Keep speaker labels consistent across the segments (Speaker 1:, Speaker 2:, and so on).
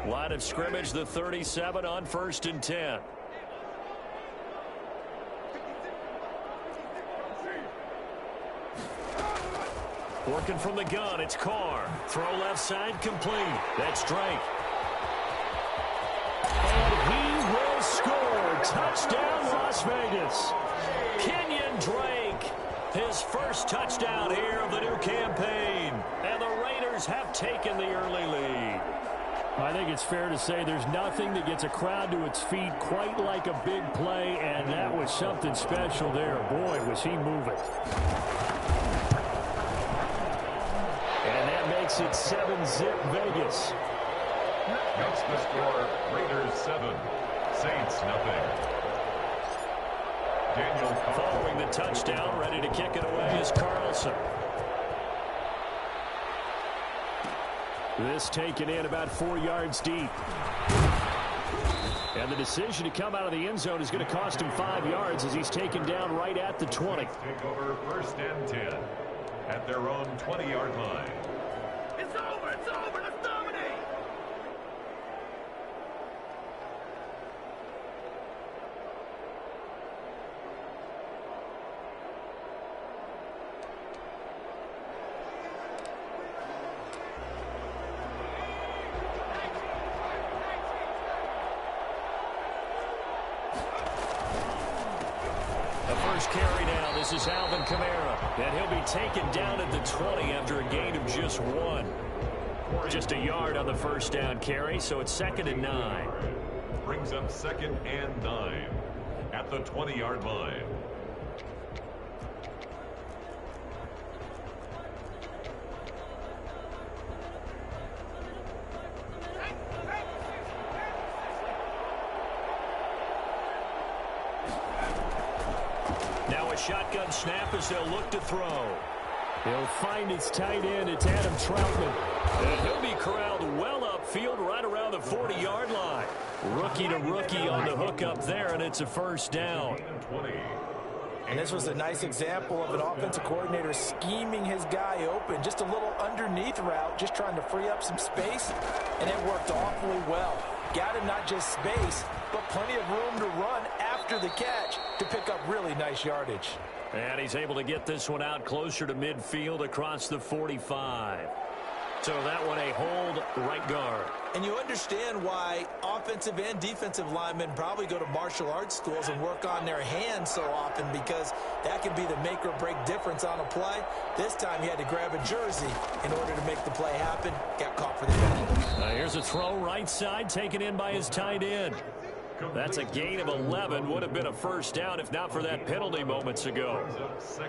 Speaker 1: Line of scrimmage, the 37 on 1st and 10. Working from the gun, it's Carr. Throw left side, complete. That's Drake. And he will score. Touchdown, Las Vegas. Kenyon Drake, his first touchdown here of the new campaign. And the Raiders have taken the early lead.
Speaker 2: I think it's fair to say there's nothing that gets a crowd to its feet quite like a big play, and that was something special there. Boy, was he moving. And that makes it 7-zip Vegas.
Speaker 3: Makes the score Raiders 7, Saints nothing. Daniel
Speaker 1: following the touchdown, ready to kick it away is Carlson.
Speaker 2: This taken in about 4 yards deep. And the decision to come out of the end zone is going to cost him 5 yards as he's taken down right at the 20.
Speaker 3: Take over 1st and 10 at their own 20-yard line.
Speaker 4: It's over, let's dominate.
Speaker 1: Carry now. This is Alvin Kamara. And he'll be taken down at the 20 after a gain of just 1. Just a yard on the first down carry, so it's 2nd and 9.
Speaker 3: Brings up 2nd and 9 at the 20-yard line.
Speaker 1: Shotgun snap as they'll look to throw.
Speaker 2: He'll find his tight end. It's Adam Troutman.
Speaker 1: And he'll be corralled well upfield right around the 40-yard line. Rookie to rookie on the hook up there, and it's a first down.
Speaker 5: And this was a nice example of an offensive coordinator scheming his guy open. Just a little underneath route, just trying to free up some space, and it worked awfully well. Got him not just space, but plenty of room to run after the catch to pick up really nice yardage.
Speaker 1: And he's able to get this one out closer to midfield across the 45. So that one a hold right guard.
Speaker 5: And you understand why offensive and defensive linemen probably go to martial arts schools and work on their hands so often, because that can be the make or break difference on a play. This time he had to grab a jersey in order to make the play happen. Got caught for the penalty.
Speaker 1: Here's a throw right side taken in by his tight end. That's a gain of 11. Would have been a first down if not for that penalty moments ago.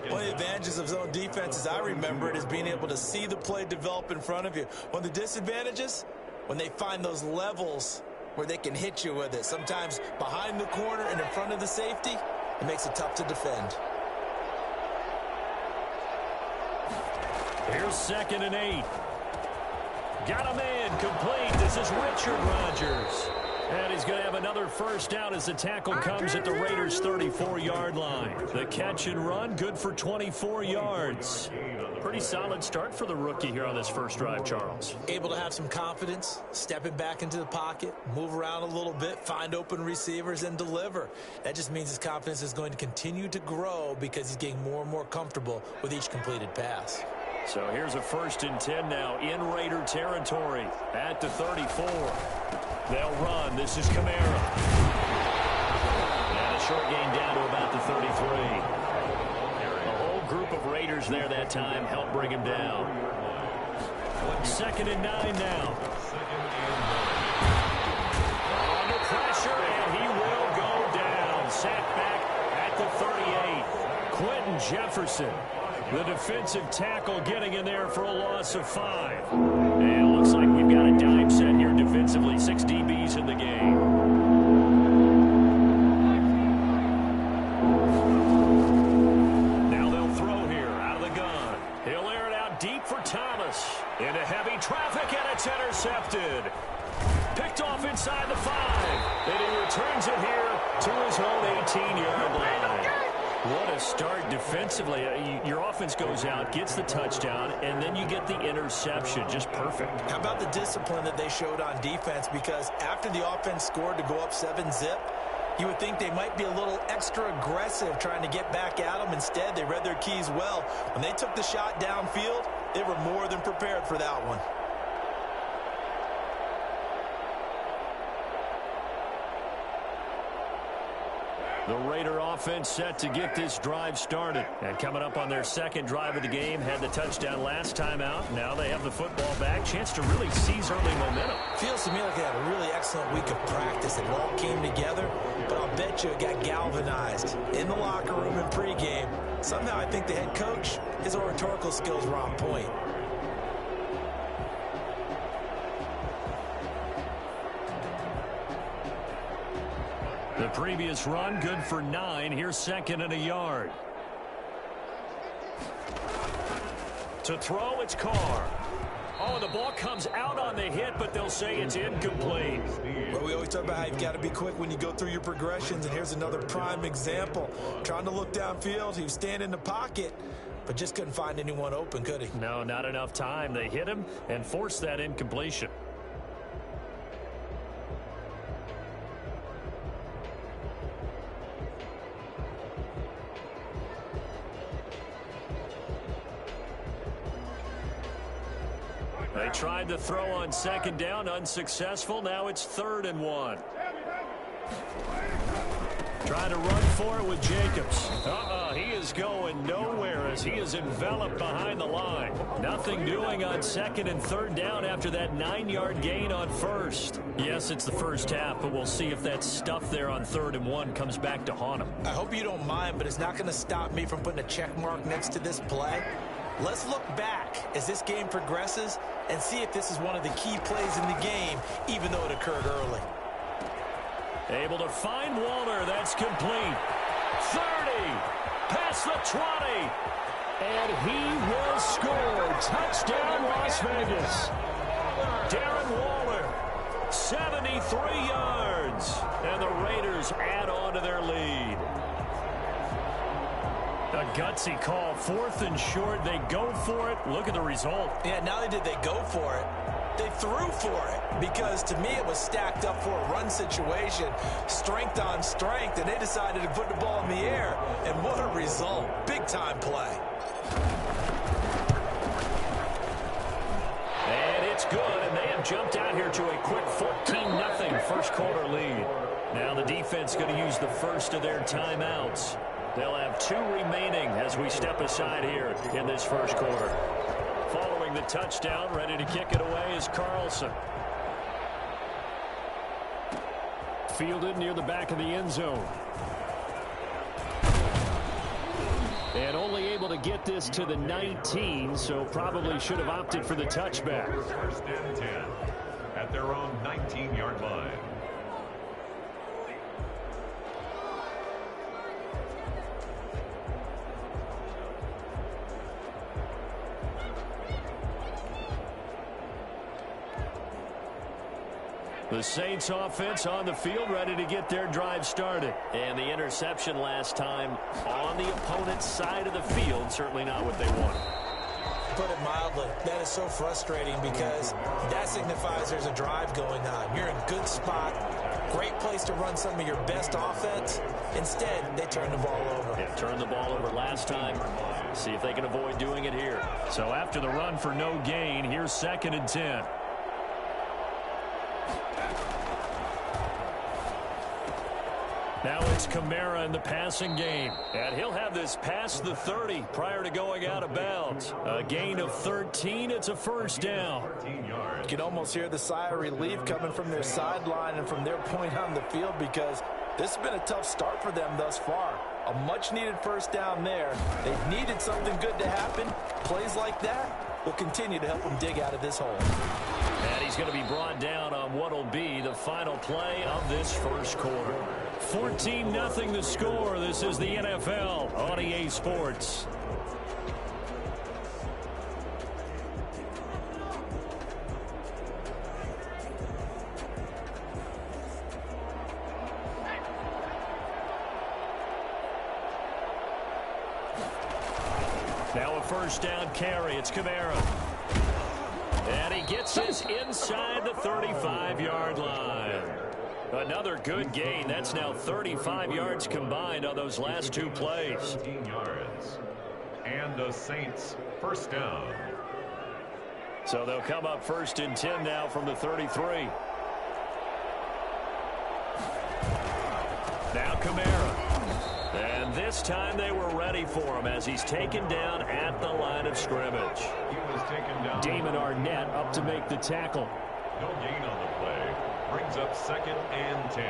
Speaker 5: One of the advantages of zone defenses, I remember it, is being able to see the play develop in front of you. One of the disadvantages, when they find those levels where they can hit you with it. Sometimes behind the corner and in front of the safety, it makes it tough to defend.
Speaker 1: Here's 2nd and 8. Got him in, complete. This is Richard Rodgers. And he's going to have another first down as the tackle comes at the Raiders' 34-yard line. The catch and run, good for 24 yards. Pretty solid start for the rookie here on this first drive, Charles.
Speaker 5: Able to have some confidence, stepping back into the pocket, move around a little bit, find open receivers, and deliver. That just means his confidence is going to continue to grow because he's getting more and more comfortable with each completed pass.
Speaker 1: So here's a 1st and 10 now in Raider territory at the 34. They'll run. This is Kamara. And a short gain down to about the 33. A whole group of Raiders there that time helped bring him down. 2nd and 9 now. Under pressure, and he will go down. Sacked back at the 38. Quentin Jefferson, the defensive tackle, getting in there for a loss of 5. And it looks like we've got a dime set here defensively. 6 DBs in the game. Now they'll throw here out of the gun. He'll air it out deep for Thomas. Into heavy traffic, and it's intercepted. Picked off inside the 5. And he returns it here to his own 18-yard line. What a start defensively. Your offense goes out, gets the touchdown, and then you get the interception. Just perfect.
Speaker 5: How about the discipline that they showed on defense? Because after the offense scored to go up 7-zip, you would think they might be a little extra aggressive trying to get back at them. Instead, they read their keys well. When they took the shot downfield, they were more than prepared for that one.
Speaker 1: The Raider offense set to get this drive started. And coming up on their second drive of the game, had the touchdown last time out. Now they have the football back. Chance to really seize early momentum.
Speaker 5: Feels to me like they had a really excellent week of practice. It all came together, but I'll bet you it got galvanized in the locker room in pregame. Somehow I think the head coach, his oratorical skills were on point.
Speaker 1: The previous run, good for 9. Here's 2nd and a yard. To throw, it's Carr. Oh, the ball comes out on the hit, but they'll say it's incomplete.
Speaker 5: Well, we always talk about how you've got to be quick when you go through your progressions, and here's another prime example. Trying to look downfield, he was standing in the pocket, but just couldn't find anyone open, could he?
Speaker 1: No, not enough time. They hit him and forced that incompletion. They tried to throw on 2nd down, unsuccessful. Now it's 3rd and 1. Trying to run for it with Jacobs. He is going nowhere as he is enveloped behind the line. Nothing doing on 2nd and 3rd down after that 9-yard gain on 1st. Yes, it's the first half, but we'll see if that stuff there on 3rd and 1 comes back to haunt him.
Speaker 5: I hope you don't mind, but it's not going to stop me from putting a check mark next to this play. Let's look back as this game progresses and see if this is one of the key plays in the game, even though it occurred early.
Speaker 1: Able to find Walter. That's complete. 30. Past the 20. And he will score. Touchdown, Las Vegas. Darren Waller, 73 yards. And the Raiders add on to their lead. A gutsy call. 4th and short. They go for it. Look at the result.
Speaker 5: Yeah, not only did they go for it, they threw for it, because to me it was stacked up for a run situation, strength on strength, and they decided to put the ball in the air. And what a result. Big-time play.
Speaker 1: And it's good, and they have jumped out here to a quick 14-0 first quarter lead. Now the defense going to use the first of their timeouts. They'll have 2 remaining as we step aside here in this first quarter. Following the touchdown, ready to kick it away is Carlson. Fielded near the back of the end zone. And only able to get this to the 19, so probably should have opted for the touchback.
Speaker 3: 1st and 10 at their own 19-yard line.
Speaker 1: The Saints offense on the field, ready to get their drive started. And the interception last time on the opponent's side of the field, certainly not what they want.
Speaker 5: Put it mildly, that is so frustrating, because that signifies there's a drive going on. You're in a good spot, great place to run some of your best offense. Instead, they turn the ball over.
Speaker 1: Yeah, turned the ball over last time. See if they can avoid doing it here. So after the run for no gain, here's 2nd and 10. Now it's Kamara in the passing game. And he'll have this past the 30 prior to going out of bounds. A gain of 13. It's a 1st down.
Speaker 5: You can almost hear the sigh of relief coming from their sideline and from their point on the field, because this has been a tough start for them thus far. A much-needed 1st down there. They've needed something good to happen. Plays like that will continue to help them dig out of this hole.
Speaker 1: And he's going to be brought down on what will be the final play of this first quarter. 14-0 the score. This is the NFL on EA Sports. first down carry. It's Kamara. And he gets this inside the 35-yard line. Another good gain. That's now 35 yards combined on those last two plays.
Speaker 3: 17 yards. And the Saints first down.
Speaker 1: So they'll come up first and 10 now from the 33. Now Kamara. And this time they were ready for him as he's taken down at the line of scrimmage.
Speaker 3: He was taken down.
Speaker 2: Damon Arnett up to make the tackle.
Speaker 3: No gain on the play. Brings up second and 10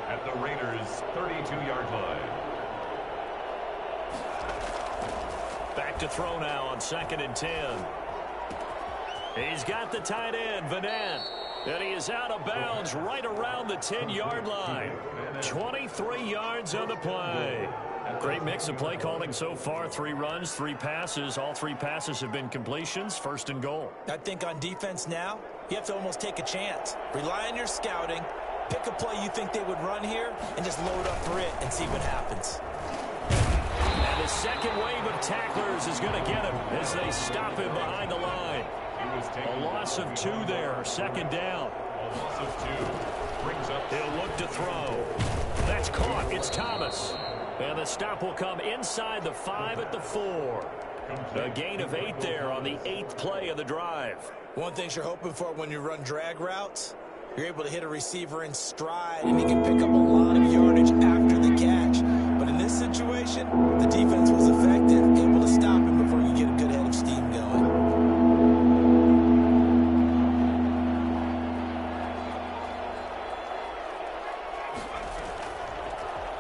Speaker 3: at the Raiders' 32-yard line.
Speaker 1: Back to throw now on second and 10. He's got the tight end, Vanant. And he is out of bounds right around the 10-yard line. 23 yards on the play. Great mix of play calling so far. 3 runs, 3 passes. All 3 passes have been completions. First and goal.
Speaker 5: I think on defense now, you have to almost take a chance. Rely on your scouting. Pick a play you think they would run here and just load up for it and see what happens.
Speaker 1: And the second wave of tacklers is going to get him as they stop him behind the line. A loss of 2 there. Second down.
Speaker 3: A loss of 2. Brings up.
Speaker 1: He'll look to throw. That's caught. It's Thomas. And the stop will come inside the 5 at the 4. A gain of 8 there on the 8th play of the drive.
Speaker 5: One thing you're hoping for when you run drag routes, you're able to hit a receiver in stride, and he can pick up a lot of yardage after the catch. But in this situation, the defense was effective, able to stop him before you get a good head of steam going.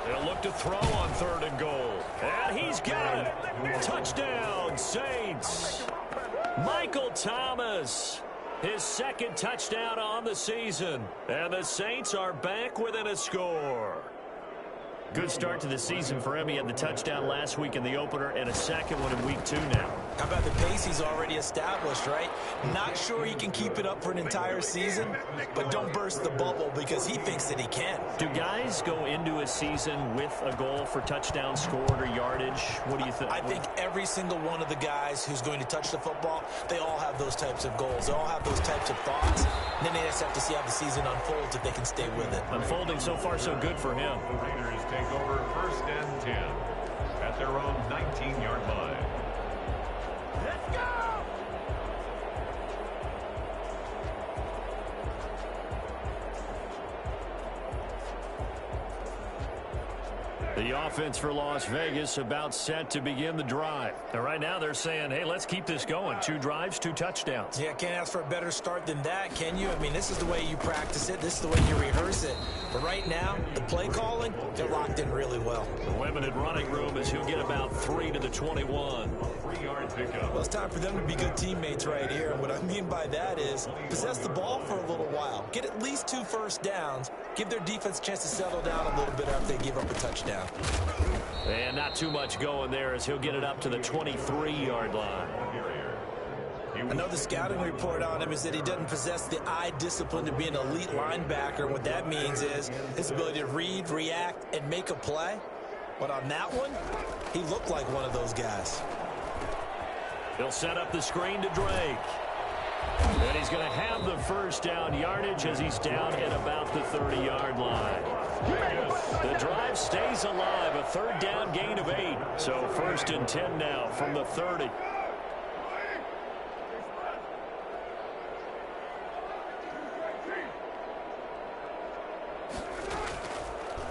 Speaker 1: They'll look to throw on 3rd and goal. And he's got it. Touchdown, Saints. Michael Thomas, his 2nd touchdown on the season. And the Saints are back within a score. Good start to the season for him. He had the touchdown last week in the opener and a second one in week 2 now.
Speaker 5: How about the pace he's already established, right? Not sure he can keep it up for an entire season, but don't burst the bubble because he thinks that he can.
Speaker 1: Do guys go into a season with a goal for touchdown scored or yardage? What do you think?
Speaker 5: I think every single one of the guys who's going to touch the football, they all have those types of goals. They all have those types of thoughts. And then they just have to see how the season unfolds if they can stay with it.
Speaker 1: Unfolding so far so good for him.
Speaker 3: The Raiders take over first and 10 at their own 19-yard line.
Speaker 4: Let's go!
Speaker 1: The offense for Las Vegas about set to begin the drive. And right now they're saying, hey, let's keep this going. 2 drives, 2 touchdowns.
Speaker 5: Yeah, can't ask for a better start than that, can you? I mean, this is the way you practice it. This is the way you rehearse it. But right now, the play calling, they're locked in really well.
Speaker 1: The limited running room as he'll get about 3 to the 21.
Speaker 3: 3-yard pickup.
Speaker 5: Well, it's time for them to be good teammates right here. And what I mean by that is possess the ball for a little while. Get at least 2 first downs. Give their defense a chance to settle down a little bit after they give up a touchdown.
Speaker 1: And not too much going there as he'll get it up to the 23-yard line.
Speaker 5: I know the scouting report on him is that he doesn't possess the eye discipline to be an elite linebacker. What that means is his ability to read, react, and make a play. But on that one, he looked like one of those guys.
Speaker 1: He'll set up the screen to Drake. And he's going to have the first down yardage as he's down at about the 30-yard line. The drive stays alive, a 3rd down gain of 8. So first and 10 now from the 30.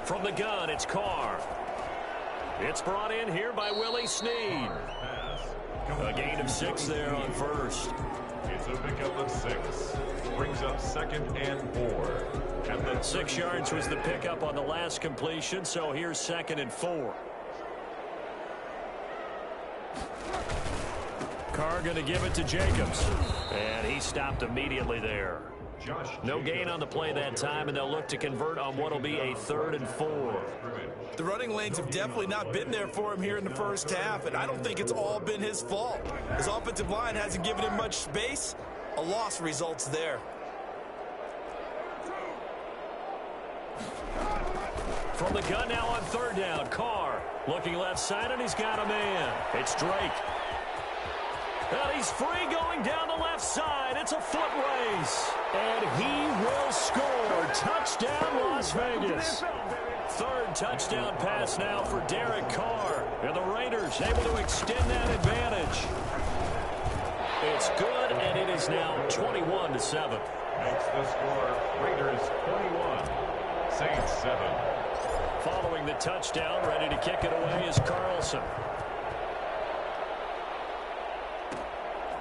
Speaker 1: From the gun, it's Carr. It's brought in here by Willie Snead. A gain of 6 there on first.
Speaker 3: It's a pickup of 6. Brings up 2nd and 4.
Speaker 1: And the 6 yards was the pickup on the last completion, so here's 2nd and 4. Carr going to give it to Jacobs. And he stopped immediately there. No gain on the play that time, and they'll look to convert on what will be a 3rd and 4.
Speaker 5: The running lanes have definitely not been there for him here in the first half, and I don't think it's all been his fault. His offensive line hasn't given him much space. A loss results there.
Speaker 1: From the gun now on 3rd down, Carr looking left side, and he's got a man. It's Drake. And he's free going down the left side. It's a foot race. And he will score. Touchdown, Las Vegas. Third touchdown pass now for Derek Carr. And the Raiders able to extend that advantage. It's good, and it is now 21-7.
Speaker 3: Makes the score Raiders 21, Saints 7.
Speaker 1: Following the touchdown, ready to kick it away is Carlson.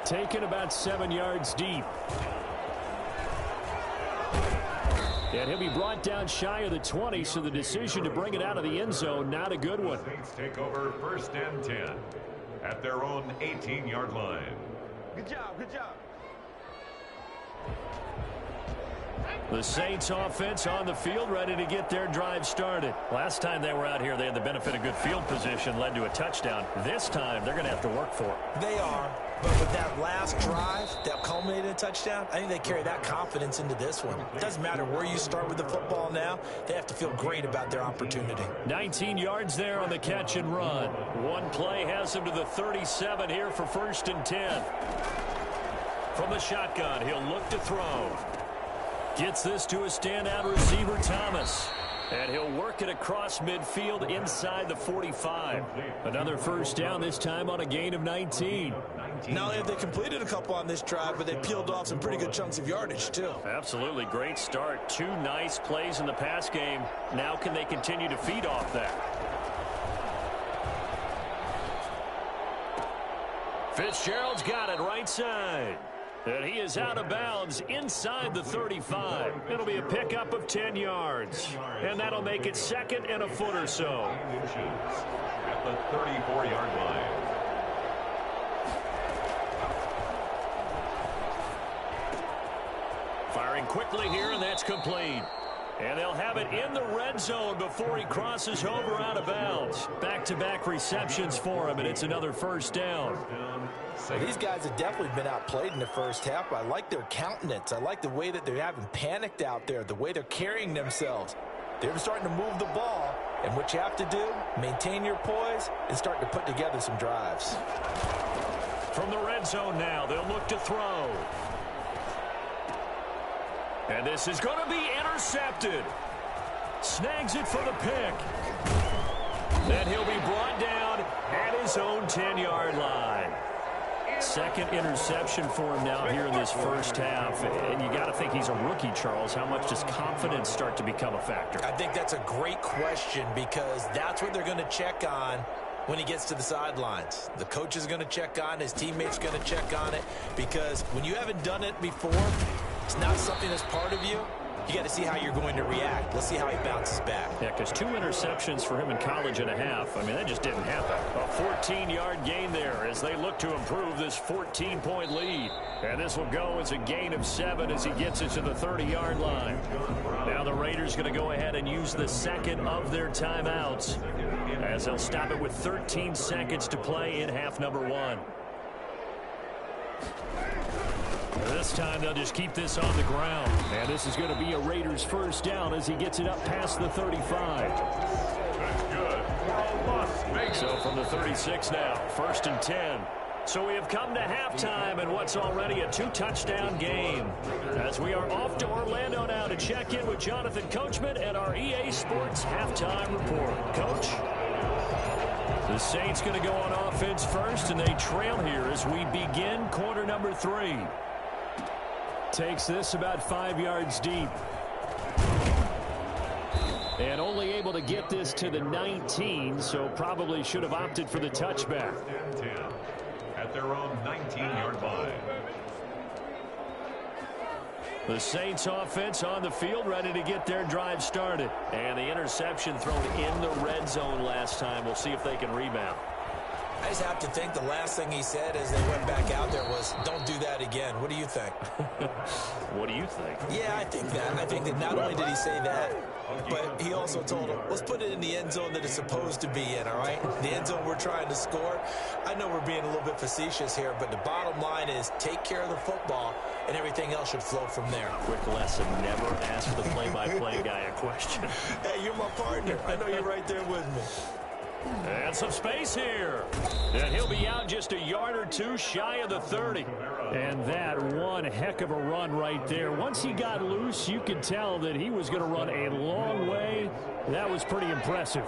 Speaker 1: Taken about 7 yards deep. And he'll be brought down shy of the 20, so the decision to bring it out of the end zone, not a good one.
Speaker 3: The Saints take over 1st and 10 at their own 18-yard line.
Speaker 4: Good job, good job.
Speaker 1: The Saints offense on the field, ready to get their drive started. Last time they were out here, they had the benefit of good field position, led to a touchdown. This time, they're going to have to work for it.
Speaker 5: They are, but with that last drive that culminated in a touchdown, I think they carry that confidence into this one. It doesn't matter where you start with the football now. They have to feel great about their opportunity.
Speaker 1: 19 yards there on the catch and run. One play has them to the 37 here for 1st and 10. From the shotgun, he'll look to throw. Gets this to a standout receiver, Thomas. And he'll work it across midfield inside the 45. Another first down, this time on a gain of 19.
Speaker 5: Not only have they completed a couple on this drive, but they peeled off some pretty good chunks of yardage, too.
Speaker 1: Absolutely great start. 2 nice plays in the pass game. Now can they continue to feed off that? Fitzgerald's got it right side. And he is out of bounds inside the 35. It'll be a pickup of 10 yards. And that'll make it 2nd and a foot or so.
Speaker 3: At the 34-yard line.
Speaker 1: Firing quickly here, and that's complete. And they'll have it in the red zone before he crosses over out of bounds. Back-to-back receptions for him, and it's another first down.
Speaker 5: Well, these guys have definitely been outplayed in the first half. I like their countenance. I like the way that they haven't panicked out there, the way they're carrying themselves. They're starting to move the ball, and what you have to do, maintain your poise and start to put together some drives.
Speaker 1: From the red zone now, they'll look to throw. And this is going to be intercepted. Snags it for the pick. Then he'll be brought down at his own 10-yard line. Second interception for him now here in this first half. And you got to think he's a rookie, Charles. How much does confidence start to become a factor?
Speaker 5: I think that's a great question because that's what they're going to check on when he gets to the sidelines. The coach is going to check on it. His teammates going to check on it because when you haven't done it before, it's not something that's part of you. You got to see how you're going to react. Let's see how he bounces back.
Speaker 1: Yeah, because 2 interceptions for him in college and a half. I mean, that just didn't happen. A 14-yard gain there as they look to improve this 14-point lead. And this will go as a gain of 7 as he gets it to the 30-yard line. Now the Raiders going to go ahead and use the second of their timeouts as they'll stop it with 13 seconds to play in half number 1. This time they'll just keep this on the ground. And this is going to be a Raiders first down as he gets it up past the 35.
Speaker 3: That's good for a Las Vegas.
Speaker 1: So from the 36 now, 1st and 10. So we have come to halftime in what's already a 2-touchdown game. As we are off to Orlando now to check in with Jonathan Coachman and our EA Sports halftime report. Coach? The Saints going to go on offense first, and they trail here as we begin quarter number 3. Takes this about 5 yards deep. And only able to get this to the 19, so probably should have opted for the touchback.
Speaker 3: At their own 19-yard line.
Speaker 1: The Saints offense on the field, ready to get their drive started. And the interception thrown in the red zone last time. We'll see if they can rebound.
Speaker 5: I just have to think the last thing he said as they went back out there was, don't do that again. What do you think?
Speaker 1: What do you think?
Speaker 5: Yeah, I think that. I think that not only did he say that, but he also told him, let's put it in the end zone that it's supposed to be in, all right? The end zone we're trying to score. I know we're being a little bit facetious here, but the bottom line is take care of the football, and everything else should flow from there.
Speaker 1: Quick lesson, never ask the play-by-play guy a question.
Speaker 5: Hey, you're my partner. I know you're right there with me.
Speaker 1: And some space here. And he'll be out just a yard or two shy of the 30.
Speaker 2: And that one heck of a run right there. Once he got loose, you could tell that he was going to run a long way. That was pretty impressive.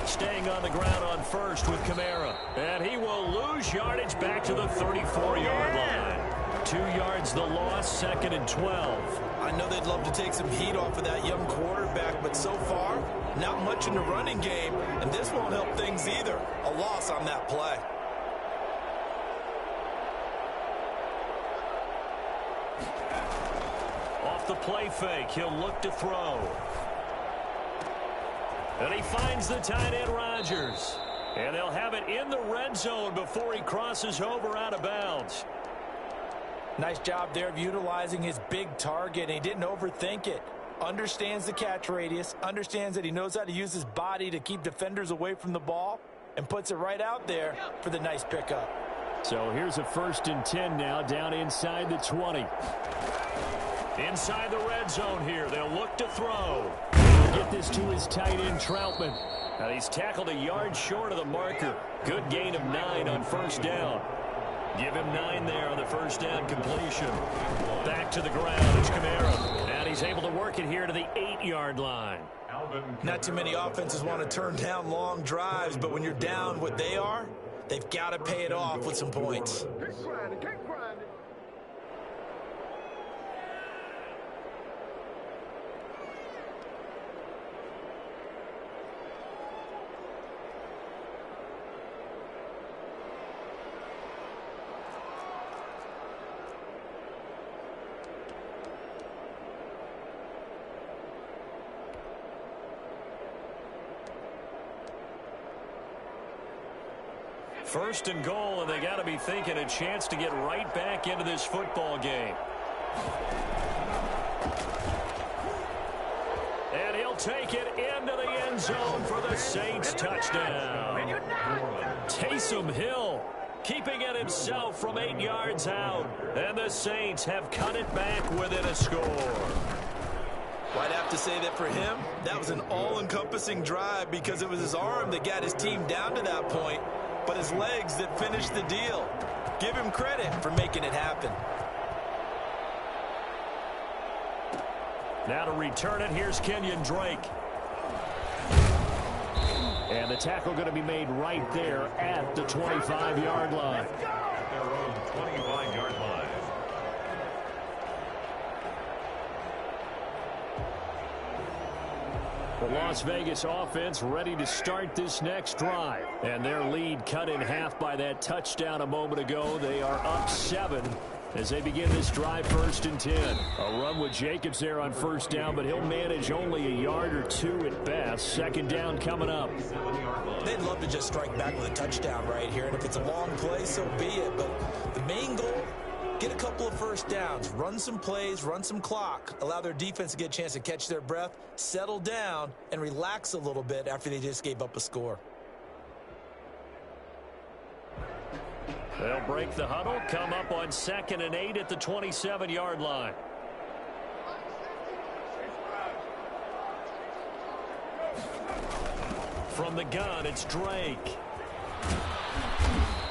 Speaker 1: Staying on the ground on first with Kamara. And he will lose yardage back to the 34-yard line. 2 yards the loss, 2nd and 12.
Speaker 5: I know they'd love to take some heat off of that young quarterback, but so far, not much in the running game, and this won't help things either. A loss on that play.
Speaker 1: Off the play fake, he'll look to throw. And he finds the tight end, Rodgers. And they'll have it in the red zone before he crosses over out of bounds.
Speaker 5: Nice job there of utilizing his big target, and he didn't overthink it. Understands the catch radius, understands that he knows how to use his body to keep defenders away from the ball, and puts it right out there for the nice pickup.
Speaker 2: So here's a 1st and 10 now, down inside the 20.
Speaker 1: Inside the red zone here, they'll look to throw.
Speaker 2: He'll get this to his tight end, Troutman.
Speaker 1: And he's tackled a yard short of the marker. Good gain of 9 on 1st down. Give him 9 there on the 1st down completion. Back to the ground, it's Kamara. And he's able to work it here to the 8-yard line.
Speaker 5: Not too many offenses want to turn down long drives, but when you're down what they are, they've got to pay it off with some points.
Speaker 4: Keep grinding, keep grinding.
Speaker 1: First and goal, and they got to be thinking a chance to get right back into this football game. And he'll take it into the end zone for the Saints touchdown. Taysom Hill keeping it himself from 8 yards out. And the Saints have cut it back within a score.
Speaker 5: Well, I'd have to say that for him, that was an all-encompassing drive because it was his arm that got his team down to that point, but his legs that finished the deal. Give him credit for making it happen.
Speaker 1: Now to return it, here's Kenyon Drake.
Speaker 2: And the tackle going to be made right there at the 25-yard line.
Speaker 3: At their own 25-yard line.
Speaker 2: The Las Vegas offense ready to start this next drive. And their lead cut in half by that touchdown a moment ago. They are up 7 as they begin this drive, 1st and 10. A run with Jacobs there on 1st down, but he'll manage only a yard or 2 at best. 2nd down coming up.
Speaker 5: They'd love to just strike back with a touchdown right here, and if it's a long play, so be it. But the main goal, get a couple of 1st downs, run some plays, run some clock, allow their defense to get a chance to catch their breath, settle down, and relax a little bit after they just gave up a score.
Speaker 1: They'll break the huddle, come up on 2nd and 8 at the 27-yard line. From the gun, it's Drake.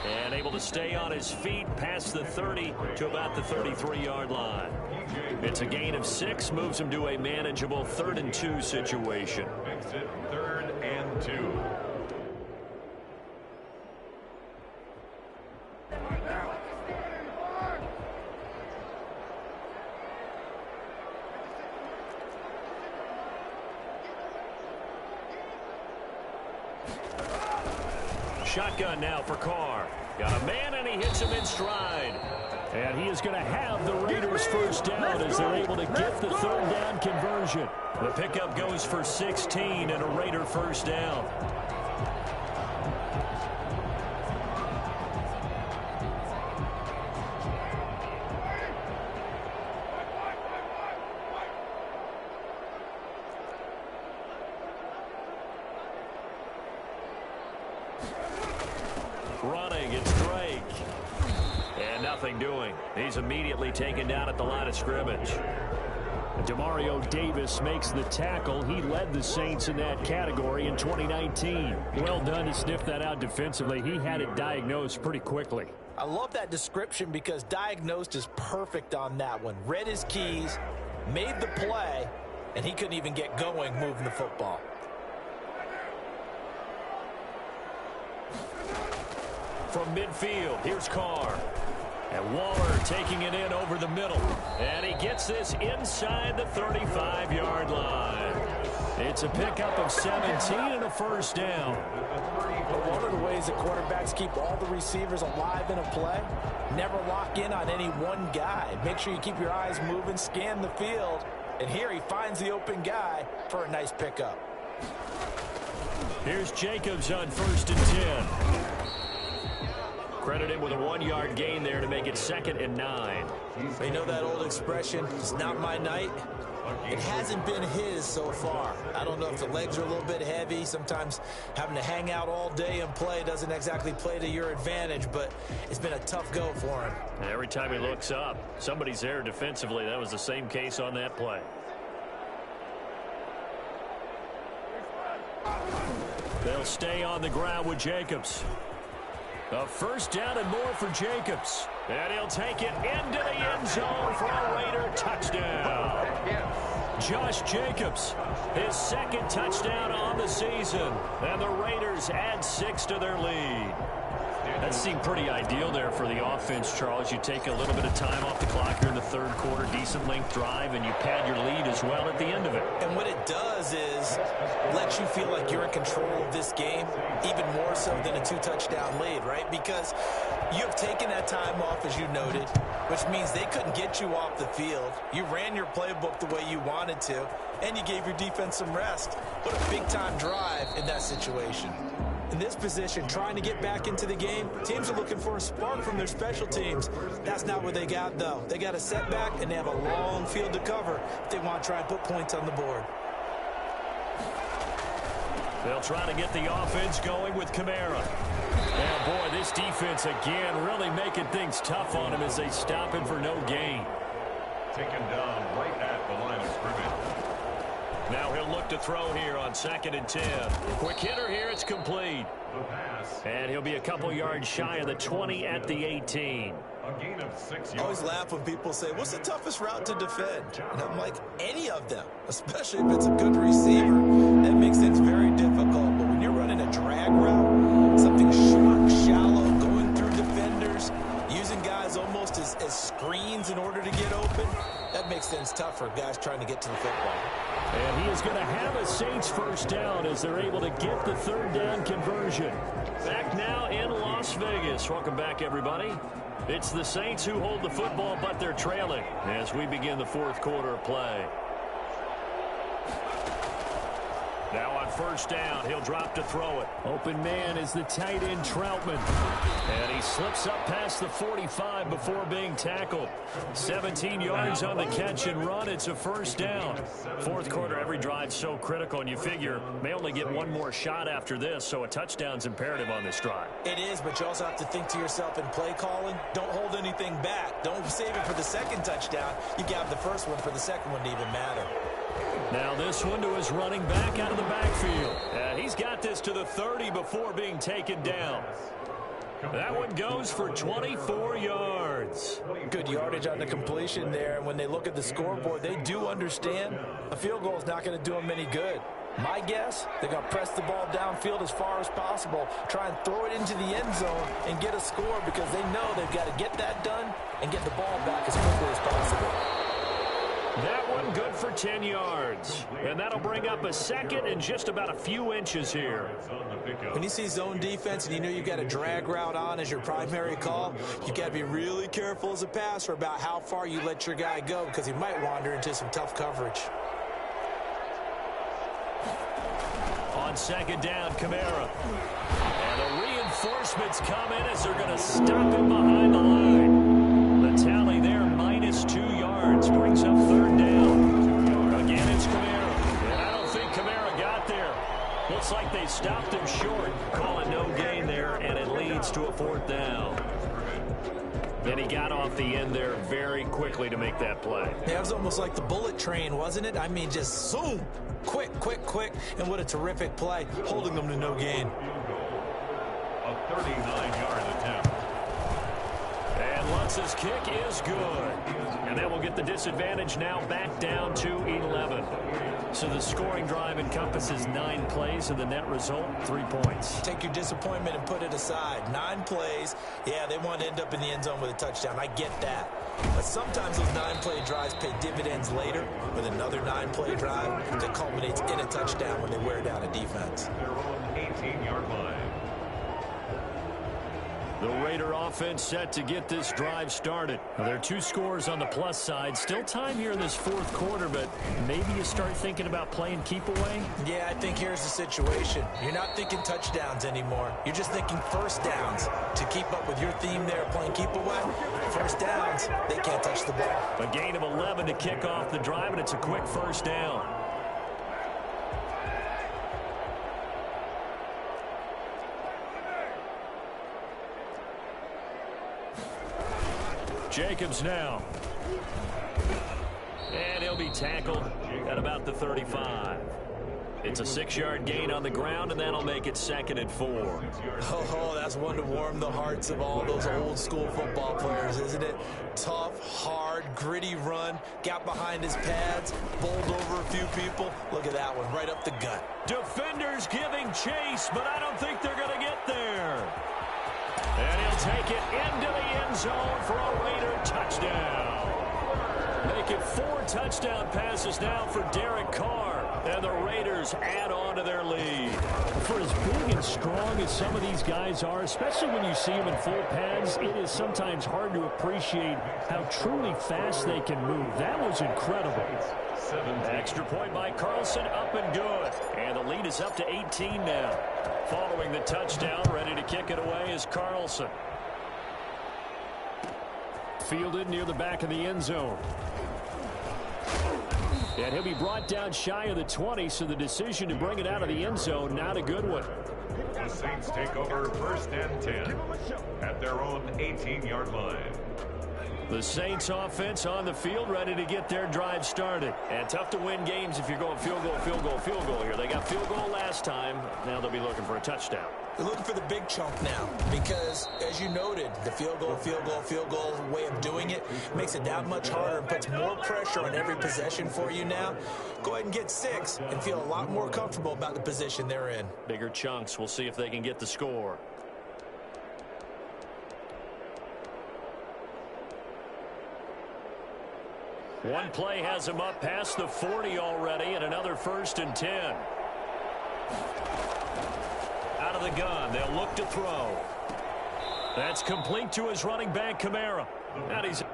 Speaker 1: And able to stay on his feet past the 30 to about the 33-yard line. It's a gain of 6, moves him to a manageable 3rd and 2 situation.
Speaker 3: Makes it 3rd and 2.
Speaker 1: Shotgun now for Carr. Got a man, and he hits him in stride.
Speaker 2: And he is going to have the Raiders 1st down as they're able to get the 3rd down conversion.
Speaker 1: The pickup goes for 16 and a Raider 1st down. Running, it's Drake. And nothing doing. He's immediately taken down at the line of scrimmage. Demario Davis makes the tackle. He led the Saints in that category in 2019. Well done to sniff that out defensively. He had it diagnosed pretty quickly.
Speaker 5: I love that description because diagnosed is perfect on that one. Read his keys, made the play, and he couldn't even get going moving the football.
Speaker 1: From midfield, here's Carr. And Waller taking it in over the middle. And he gets this inside the 35-yard line. It's a pickup of 17 and a first down.
Speaker 5: But one of the ways that quarterbacks keep all the receivers alive in a play, never lock in on any one guy. Make sure you keep your eyes moving, scan the field. And here he finds the open guy for a nice pickup.
Speaker 1: Here's Jacobs on 1st and 10. Credit him with a 1-yard gain there to make it 2nd and 9.
Speaker 5: You know that old expression, it's not my night? It hasn't been his so far. I don't know if the legs are a little bit heavy. Sometimes having to hang out all day and play doesn't exactly play to your advantage, but it's been a tough go for him.
Speaker 1: And every time he looks up, somebody's there defensively. That was the same case on that play. They'll stay on the ground with Jacobs. A first down and more for Jacobs. And he'll take it into the end zone for a Raider touchdown. Josh Jacobs, his 2nd touchdown on the season. And the Raiders add 6 to their lead. That seemed pretty ideal there for the offense, Charles. You take a little bit of time off the clock here in the 3rd quarter, decent length drive, and you pad your lead as well at the end of it.
Speaker 5: And what it does is let you feel like you're in control of this game, even more so than a 2-touchdown lead, right? Because you have taken that time off, as you noted, which means they couldn't get you off the field. You ran your playbook the way you wanted to, and you gave your defense some rest. What a big-time drive in that situation. In this position, trying to get back into the game, teams are looking for a spark from their special teams. That's not what they got, though. They got a setback, and they have a long field to cover if they want to try and put points on the board.
Speaker 1: They'll try to get the offense going with Kamara. And, boy, this defense, again, really making things tough on him as they stop him for no gain.
Speaker 3: Taken down right at the line of scrimmage.
Speaker 1: Now he'll look to throw here on 2nd and 10. Quick hitter here, it's complete.
Speaker 3: The pass.
Speaker 1: And he'll be a couple yards shy of the 20 at the 18.
Speaker 3: A gain of 6 yards.
Speaker 5: I always laugh when people say, what's the toughest route to defend? And I'm like, any of them, especially if it's a good receiver. That makes things very difficult. But when you're running a drag route, something short, shallow, going through defenders, using guys almost as screens in order to get open, that makes things tougher, guys trying to get to the football.
Speaker 1: And he is going to have a Saints first down as they're able to get the 3rd down conversion. Back now in Las Vegas. Welcome back, everybody. It's the Saints who hold the football, but they're trailing as we begin the 4th quarter of play. Now on 1st down, he'll drop to throw it. Open man is the tight end Troutman. And he slips up past the 45 before being tackled. 17 yards on the catch and run. It's a first down. 4th quarter, every drive so critical, and you figure may only get one more shot after this, so a touchdown's imperative on this drive.
Speaker 5: It is, but you also have to think to yourself in play calling, don't hold anything back. Don't save it for the 2nd touchdown. You got the first one for the 2nd one to even matter.
Speaker 1: Now this one to his running back out of the backfield. He's got this to the 30 before being taken down. That one goes for 24 yards.
Speaker 5: Good yardage on the completion there. And when they look at the scoreboard, they do understand a field goal is not going to do them any good. My guess, they're going to press the ball downfield as far as possible, try and throw it into the end zone and get a score because they know they've got to get that done and get the ball back as quickly as possible.
Speaker 1: That one good for 10 yards. And that'll bring up a 2nd and just about a few inches here.
Speaker 5: When you see zone defense and you know you've got a drag route on as your primary call, you've got to be really careful as a passer about how far you let your guy go because he might wander into some tough coverage.
Speaker 1: On 2nd down, Kamara. And the reinforcements come in as they're going to stop him behind the line. The tally there, -2 yards, brings up 3rd down. Again, it's Kamara. And I don't think Kamara got there. Looks like they stopped him short. Call it no gain there, and it leads to a 4th down.
Speaker 2: And he got off the end there very quickly to make that play.
Speaker 5: Yeah, it was almost like the bullet train, wasn't it? I mean, just zoom, quick, quick, quick, and what a terrific play, holding them to no gain.
Speaker 3: A 39-yard attempt.
Speaker 1: And Lutz's kick is good. And that will get the disadvantage now back down to 11. So the scoring drive encompasses 9 plays, and the net result, 3 points.
Speaker 5: Take your disappointment and put it aside. 9 plays. Yeah, they want to end up in the end zone with a touchdown. I get that. But sometimes those 9-play drives pay dividends later with another 9-play drive that culminates in a touchdown when they wear down a defense.
Speaker 3: Their own 18-yard line.
Speaker 1: The Raider offense set to get this drive started. Now, there are 2 scores on the plus side. Still time here in this 4th quarter, but maybe you start thinking about playing keep away?
Speaker 5: Yeah, I think here's the situation. You're not thinking touchdowns anymore. You're just thinking first downs. To keep up with your theme there, playing keep away, first downs, they can't touch the ball.
Speaker 1: A gain of 11 to kick off the drive, and it's a quick first down. Jacobs now. And he'll be tackled at about the 35. It's a 6-yard gain on the ground, and that'll make it 2nd and 4.
Speaker 5: Oh, that's one to warm the hearts of all those old-school football players, isn't it? Tough, hard, gritty run, got behind his pads, bowled over a few people. Look at that one, right up the gut.
Speaker 1: Defenders giving chase, but I don't think they're going to get there. And he'll take it into the end zone for a Raider touchdown. Make it 4 touchdown passes now for Derek Carr. And the Raiders add on to their lead. For as big and strong as some of these guys are, especially when you see them in full pads, it is sometimes hard to appreciate how truly fast they can move. That was incredible. Extra point by Carlson, up and good. And the lead is up to 18 now. Following the touchdown, ready to kick it away is Carlson. Fielded near the back of the end zone. And he'll be brought down shy of the 20, so the decision to bring it out of the end zone, not a good one.
Speaker 3: The Saints take over 1st and 10 at their own 18-yard line.
Speaker 1: The Saints offense on the field, ready to get their drive started. And tough to win games if you're going field goal, field goal, field goal here. They got field goal last time. Now they'll be looking for a touchdown.
Speaker 5: They're looking for the big chunk now because, as you noted, the field goal, field goal, field goal way of doing it makes it that much harder and puts more pressure on every possession for you now. Go ahead and get 6 and feel a lot more comfortable about the position they're in.
Speaker 1: Bigger chunks. We'll see if they can get the score. One play has him up past the 40 already, and another 1st and 10. Out of the gun, they'll look to throw. That's complete to his running back, Kamara. And he's